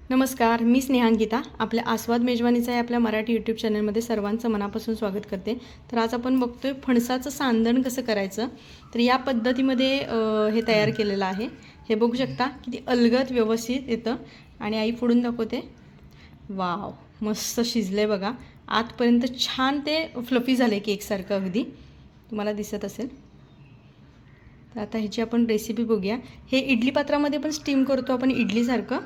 नमस्कार, मी स्नेहांकिता. आपल्या आस्वाद मेजवानीचा या आपल्या मराठी यूट्यूब चॅनलमध्ये सर्वांचं मनापासून स्वागत करते. तर आज आपण बघतोय फणसाचं सांदण कसं करायचं. तर या पद्धतीमध्ये हे तयार केलेलं आहे. हे बघू शकता किती अलगद व्यवस्थित येतं आणि आई फोडून दाखवते. वाव, मस्त शिजले बघा. आतपर्यंत छान ते फ्लफी झाले केकसारखं, अगदी तुम्हाला दिसत असेल. तर आता ह्याची आपण रेसिपी बघूया. हे इडली पात्रामध्ये पण स्टीम करतो आपण इडलीसारखं,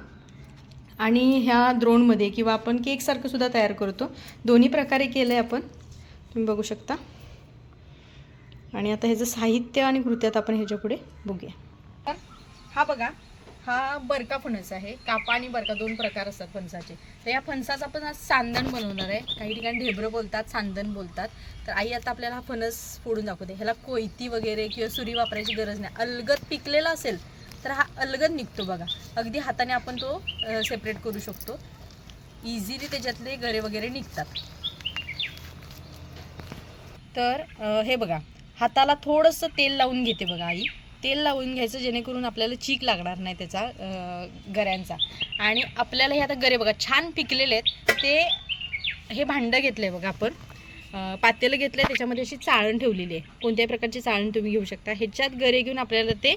आणि ह्या द्रोणमध्ये किंवा आपण केकसारखं सुद्धा तयार करतो. दोन्ही प्रकारे केलं आहे आपण, तुम्ही बघू शकता. आणि आता ह्याचं साहित्य आणि कृत्यात आपण ह्याच्या पुढे बघूया. तर हा बघा, हा बरका फणस आहे. कापा आणि बरका दोन प्रकार असतात फणसाचे. तर या फणसाचं आपण आज सांदण बनवणार आहे. काही ठिकाणी ढेबरं बोलतात, सांदण बोलतात. तर आई आता आपल्याला हा फणस फोडून दाखवते. ह्याला कोयती वगैरे किंवा सुरी वापरायची गरज नाही. अलगद पिकलेला असेल तर हा अलगद निघतो बघा. अगदी हाताने आपण तो सेपरेट करू शकतो. इझिली त्याच्यातले गरे वगैरे निघतात. तर हे बघा, हाताला थोडंसं तेल लावून घेते बघा आई. तेल लावून घ्यायचं जेणेकरून आपल्याला चीक लागणार नाही त्याचा गऱ्यांचा. आणि आपल्याला हे आता गरे बघा छान पिकलेले आहेत. ते हे भांडं घेतलं आहे बघा आपण, पातेलं घेतलं आहे. त्याच्यामध्ये अशी चाळण ठेवलेली आहे. कोणत्याही प्रकारची चाळण तुम्ही घेऊ शकता. ह्याच्यात गरे घेऊन आपल्याला ते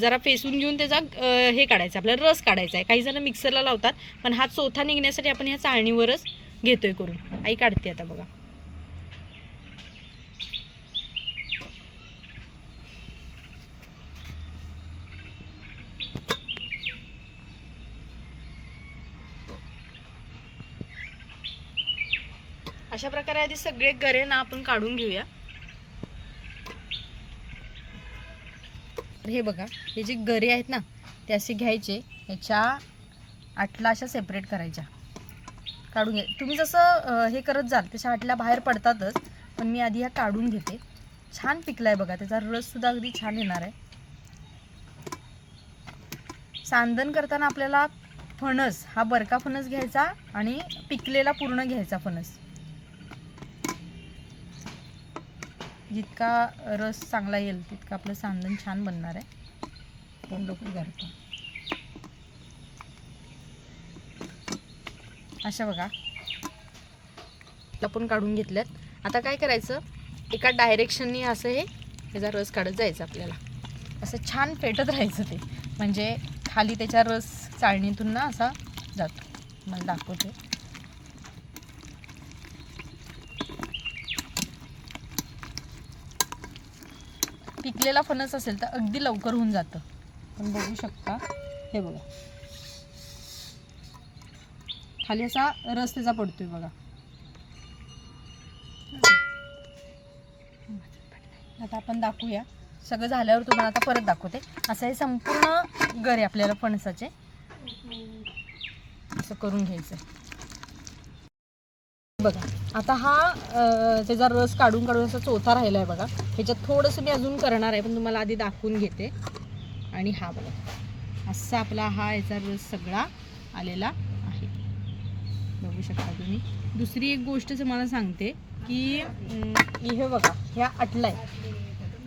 जरा फेसून घेऊन त्याचा हे काढायचं, आपल्याला रस काढायचा आहे. काही जण मिक्सरला लावतात, पण हा चोथा निघण्यासाठी आपण ह्या चाळणीवरच घेतोय करून. आई काढते आता बघा. अशा प्रकारे आधी सगळे गरे ना आपण काढून घेऊया. हे बघा, हे जे गरे आहेत ना ते असे घ्यायचे, ह्याच्या आटला अशा सेपरेट करायच्या, काढून घ्या. तुम्ही जसं हे करत जाल तशा आटल्या बाहेर पडतातच, पण मी आधी ह्या काढून घेते. छान पिकलाय बघा, त्याचा रस सुद्धा अगदी छान येणार आहे. सांदण करताना आपल्याला फणस हा बरका फणस घ्यायचा आणि पिकलेला पूर्ण घ्यायचा फणस. जितका रस चांगला येईल तितका आपलं सांदण छान बनणार आहे. दोन लोकं घालतो अशा बघा, आपण काढून घेतल्यात. आता काय करायचं, एका डायरेक्शननी असं ह्याचा रस काढत जायचं. आपल्याला असं छान फेटत राहायचं ते, म्हणजे खाली त्याचा रस चाळणीतून ना असा जातो. मला दाखवते. पिकलेला फणस असेल तर अगदी लवकर होऊन जातं. पण बघू शकता, हे बघा खाली असा रस त्याचा पडतोय बघा. आता आपण दाखवूया. सगळं झाल्यावर तुम्हाला आता परत दाखवते. असं हे संपूर्ण गरे आपल्याला फणसाचे असं करून घ्यायचं बघा. आता हा त्याचा रस काढून काढून असा चोथा राहिला आहे बघा. ह्याच्यात थोडंसं मी अजून करणार आहे, पण तुम्हाला आधी दाखवून घेते. आणि हा बघा, असा आपला हा याचा रस सगळा आलेला आहे, बघू शकता तुम्ही. दुसरी एक गोष्ट तुम्हाला सांगते की हे बघा, ह्या आटल्या आहे.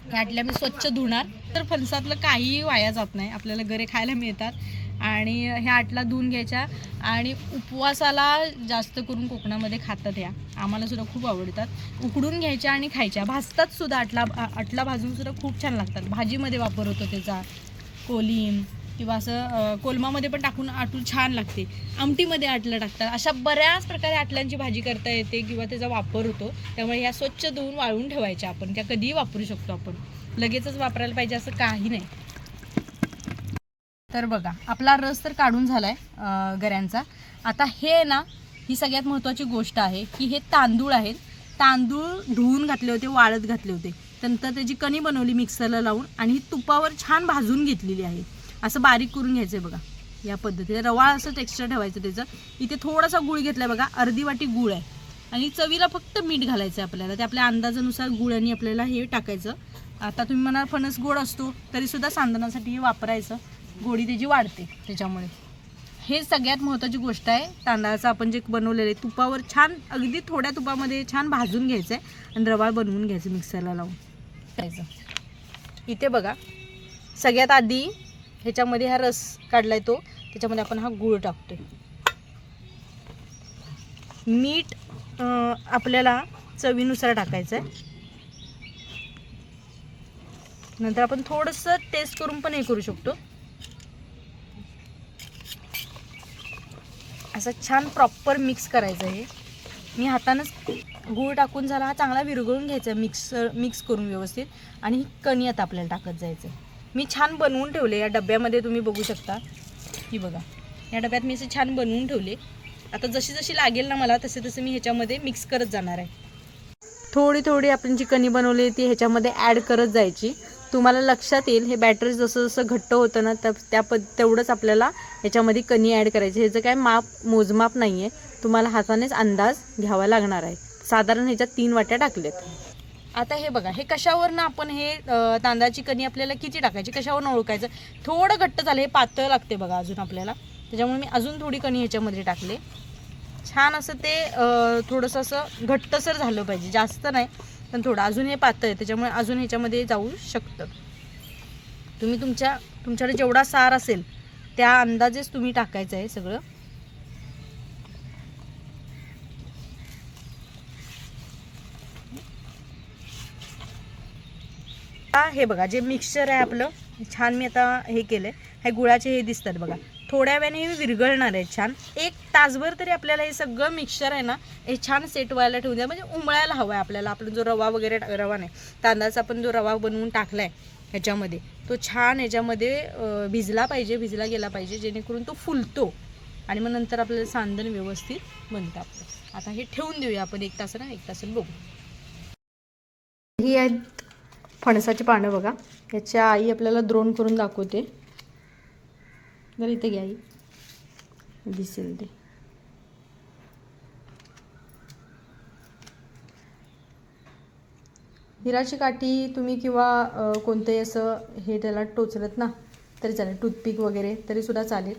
ह्या आटल्या मी स्वच्छ धुणार. तर फणसातलं काहीही वाया जात नाही, आपल्याला गरे खायला मिळतात. आणि ह्या आटला धुवून घ्यायच्या. आणि उपवासाला जास्त करून कोकणामध्ये खातात ह्या, आम्हाला सुद्धा खूप आवडतात. उकडून घ्यायच्या आणि खायच्या. भाजतात सुद्धा, आटला भाजून सुद्धा खूप छान लागतात. भाजीमध्ये वापर होतो त्याचा, कोलीम किंवा असं कोलमामध्ये पण टाकून आटून छान लागते. आमटीमध्ये आटलं टाकतात. अशा बऱ्याच प्रकारे आटल्यांची भाजी करता येते किंवा त्याचा वापर होतो. त्यामुळे ह्या स्वच्छ धुवून वाळवून ठेवायच्या. आपण त्या कधीही वापरू शकतो. आपण लगेचच वापरायला पाहिजे असं काही नाही. तर बघा, आपला रस तर काढून झालाय गऱ्यांचा. आता हे ना, ही सगळ्यात महत्त्वाची गोष्ट आहे की हे तांदूळ आहेत. तांदूळ धुवून घातले होते, वाळत घातले होते. नंतर त्याची कणी बनवली मिक्सरला लावून, आणि ही तुपावर छान भाजून घेतलेली आहे. असं बारीक करून घ्यायचं आहे बघा. या पद्धतीने रवाळ असं टेक्स्चर ठेवायचं त्याचं. इथे थोडासा गूळ घेतला बघा, अर्धी वाटी गूळ आहे. आणि चवीला फक्त मीठ घालायचं आहे आपल्याला. ते आपल्या अंदाजानुसार गुळाने आपल्याला हे टाकायचं. आता तुम्ही म्हणा फणस गोड असतो तरीसुद्धा सांदणासाठी हे वापरायचं, गोडी त्याची वाढते त्याच्यामुळे. हे सगळ्यात महत्त्वाची गोष्ट आहे. तांदळाचं आपण जे बनवलेलं आहे तुपावर छान, अगदी थोड्या तुपामध्ये छान भाजून घ्यायचं आहे आणि रवाळ बनवून घ्यायचं मिक्सरला लावून घ्यायचं. इथे बघा, सगळ्यात आधी ह्याच्यामध्ये हा रस काढलाय तो त्याच्यामध्ये आपण हा गूळ टाकतोय. मीठ आपल्याला चवीनुसार टाकायचं आहे. नंतर आपण थोडंसं टेस्ट करून पण हे करू शकतो. असं छान प्रॉपर मिक्स करायचं आहे. मी हातानंच गूळ टाकून झाला हा चांगला विरघळून घ्यायचा मिक्स करून व्यवस्थित. आणि ही कणी आता आपल्याला टाकत जायचं आहे. मी छान बनवून ठेवले या डब्यामध्ये, तुम्ही बघू शकता की बघा या डब्यात मी असे छान बनवून ठेवले. आता जशी जशी लागेल ना मला तसे तसे मी ह्याच्यामध्ये मिक्स करत जाणार आहे. थोडी थोडी आपण जी कणी बनवली ती ह्याच्यामध्ये ॲड करत जायची. तुम्हाला लक्षात येईल हे बॅटर जसं जसं घट्ट होतं ना तेवढंच आपल्याला ह्याच्यामध्ये कणी ॲड करायची. ह्याचं काय मोजमाप नाही आहे, तुम्हाला हातानेच अंदाज घ्यावा लागणार आहे. साधारण ह्याच्यात 3 वाट्या टाकलेत. आता हे बघा हे कशावरनं आपण हे तांदळाची कणी आपल्याला किती टाकायची कशावरनं ओळखायचं. थोडं घट्ट झालं, हे पातळ लागते बघा अजून आपल्याला, त्याच्यामुळे मी अजून थोडी कणी ह्याच्यामध्ये टाकले. छान असं ते थोडंसं असं घट्टसर झालं पाहिजे, जास्त नाही पण थोडं. अजून हे पातळ आहे त्याच्यामुळे अजून ह्याच्यामध्ये जाऊ शकतं. तुम्ही तुमच्याकडे जेवढा सार असेल त्या अंदाजेच तुम्ही टाकायचं आहे सगळं. हे बघा जे मिक्सचर आहे आपलं छान मी आता हे केलं आहे. हे गुळाचे हे दिसतात बघा, थोड्या वेळाने हे विरघळणार आहे छान. 1 तासभर तरी आपल्याला हे सगळं मिक्सचर आहे ना हे छान सेट व्हायला ठेवून द्या. म्हणजे उमळायला हवं आहे आपल्याला. आपण जो रवा वगैरे रवा नाही तांदळाचा आपण जो रवा बनवून टाकला आहे ह्याच्यामध्ये तो छान ह्याच्यामध्ये भिजला गेला पाहिजे जेणेकरून तो फुलतो आणि मग नंतर आपल्याला सांधण व्यवस्थित बनतं आपलं. आता हे ठेवून देऊया आपण 1 तासानं बघू. ही आहेत फणसाची पानं बघा. याच्या आई आपल्याला द्रोण करून दाखवते. जर इथे घ्या आई, दिसेल ते. हिराची काठी तुम्ही किंवा कोणतंही असं हे त्याला टोचलत ना तरी चालेल, टूथपिक वगैरे तरीसुद्धा चालेल.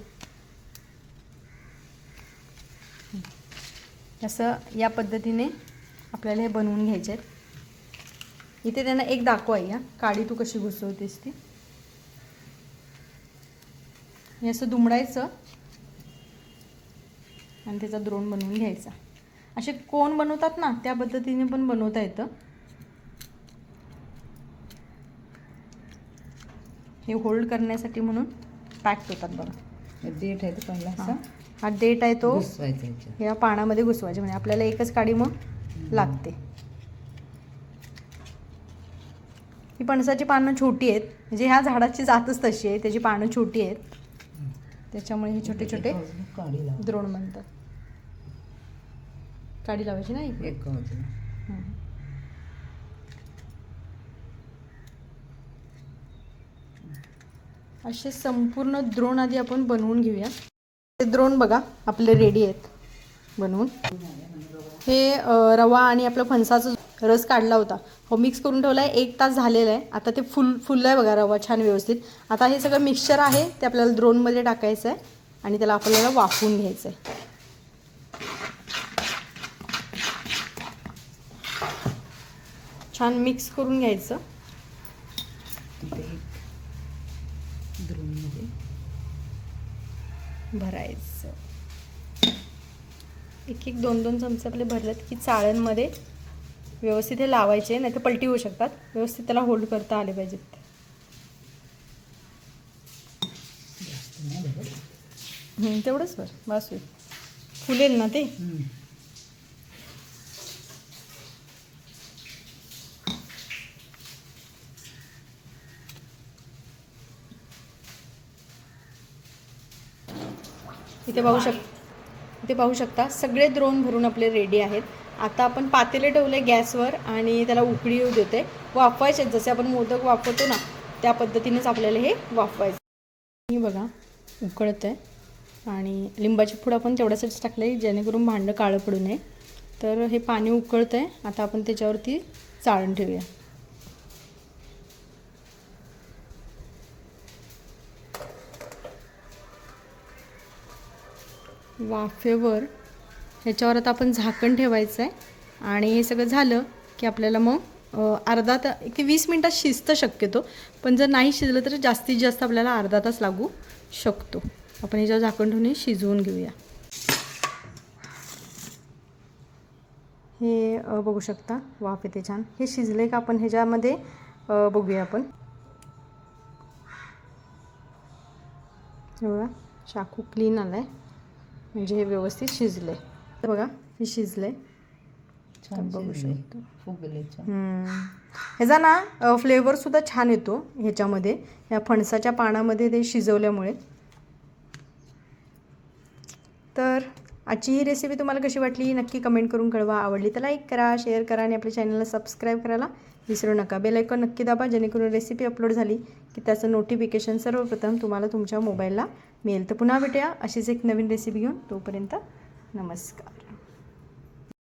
असं या पद्धतीने आपल्याला हे बनवून घ्यायचे आहेत. इथे त्यांना एक दाखवा या काडी तू कशी घुसवतेस ती. हे असं दुमडायचं आणि त्याचा द्रोण बनवून घ्यायचा. असे कोण बनवतात ना त्या पद्धतीने पण बनवता येतं. हे होल्ड करण्यासाठी म्हणून पॅक होतात बघा. देठ आहे तो पहिला असा, हा देठ आहे तो घुसवायचा या पानामध्ये घुसवायचे. म्हणजे आपल्याला एकच काडी मग लागते. ही पणसाची पानं छोटी आहेत, म्हणजे ह्या झाडाची जातच तशी आहे, त्याची पानं छोटी आहेत त्याच्यामुळे हे छोटे छोटे द्रोण बनतात. काडी लावायची नाही असे संपूर्ण द्रोण आधी आपण बनवून घेऊया. ते द्रोण बघा आपले रेडी आहेत बनवून. हे रवा आणि आपलं फणसाचा रस काढला होता हो मिक्स करून ठेवला आहे. 1 तास झालेला आहे. आता ते फुललं आहे बघा रवा छान व्यवस्थित. आता हे सगळं मिक्सचर आहे ते आपल्याला द्रोणमध्ये टाकायचं आहे आणि त्याला आपल्याला वाफवून घ्यायचं आहे. छान मिक्स करून घ्यायचं. द्रोणमध्ये भरायचं. 1-1 2-2 चमचे आपले भरलेत की चाळणमध्ये व्यवस्थित हे लावायचे, नाही तर पलटी होऊ शकतात. व्यवस्थित त्याला होल्ड करता आले पाहिजेत. तेवढंच बस होईल, फुलेल ना ते. इथे पाहू शकता सगळे द्रोण भरून आपले रेडी आहेत. आता आपण पातेले ठेवले गॅसवर आणि त्याला उकळी येऊ देते. वाफवायचे जसे आपण मोदक वाफवतो ना त्या पद्धतीनेच आपल्याला हे वाफवायचं. हे बघा उकळत आहे आणि लिंबाची फूड आपण तेवढ्यासाठीच टाकलं जेणेकरून भांडं काळं पडू नये. तर हे पाणी उकळत आहे. आता आपण त्याच्यावरती चाळण ठेवूया. वाफेवर ह्याच्यावर आता आपण झाकण ठेवायचं आहे आणि हे सगळं झालं की आपल्याला मग अर्धा तास 20 मिनटात शिजतं शक्यतो, पण जर नाही शिजलं तर जास्तीत जास्त आपल्याला अर्धा तास लागू शकतो. आपण ह्याच्यावर झाकण ठेवून हे शिजवून घेऊया. हे बघू शकता वाफ येते छान. हे शिजले का आपण ह्याच्यामध्ये बघूया आपण. बघा शाकू क्लीन आलाय, म्हणजे हे व्यवस्थित शिजले. तर बघा हे शिजले, बघू शकतो. ह्याचा ना फ्लेवरसुद्धा छान येतो ह्याच्यामध्ये, या फणसाच्या पानामध्ये ते शिजवल्यामुळे. तर आजची ही रेसिपी तुम्हाला कशी वाटली नक्की कमेंट करून कळवा. आवडली तर लाईक करा, शेअर करा आणि आपल्या चॅनलला सबस्क्राईब करायला विसरू नका. बेल आयकॉन नक्की दाबा, जेणेकरून रेसिपी अपलोड झाली की त्याचं नोटिफिकेशन सर्वप्रथम तुम्हाला तुमच्या मोबाईलला मिळेल. तर पुन्हा भेटूया अशीच एक नवीन रेसिपी घेऊन. तोपर्यंत नमस्कार.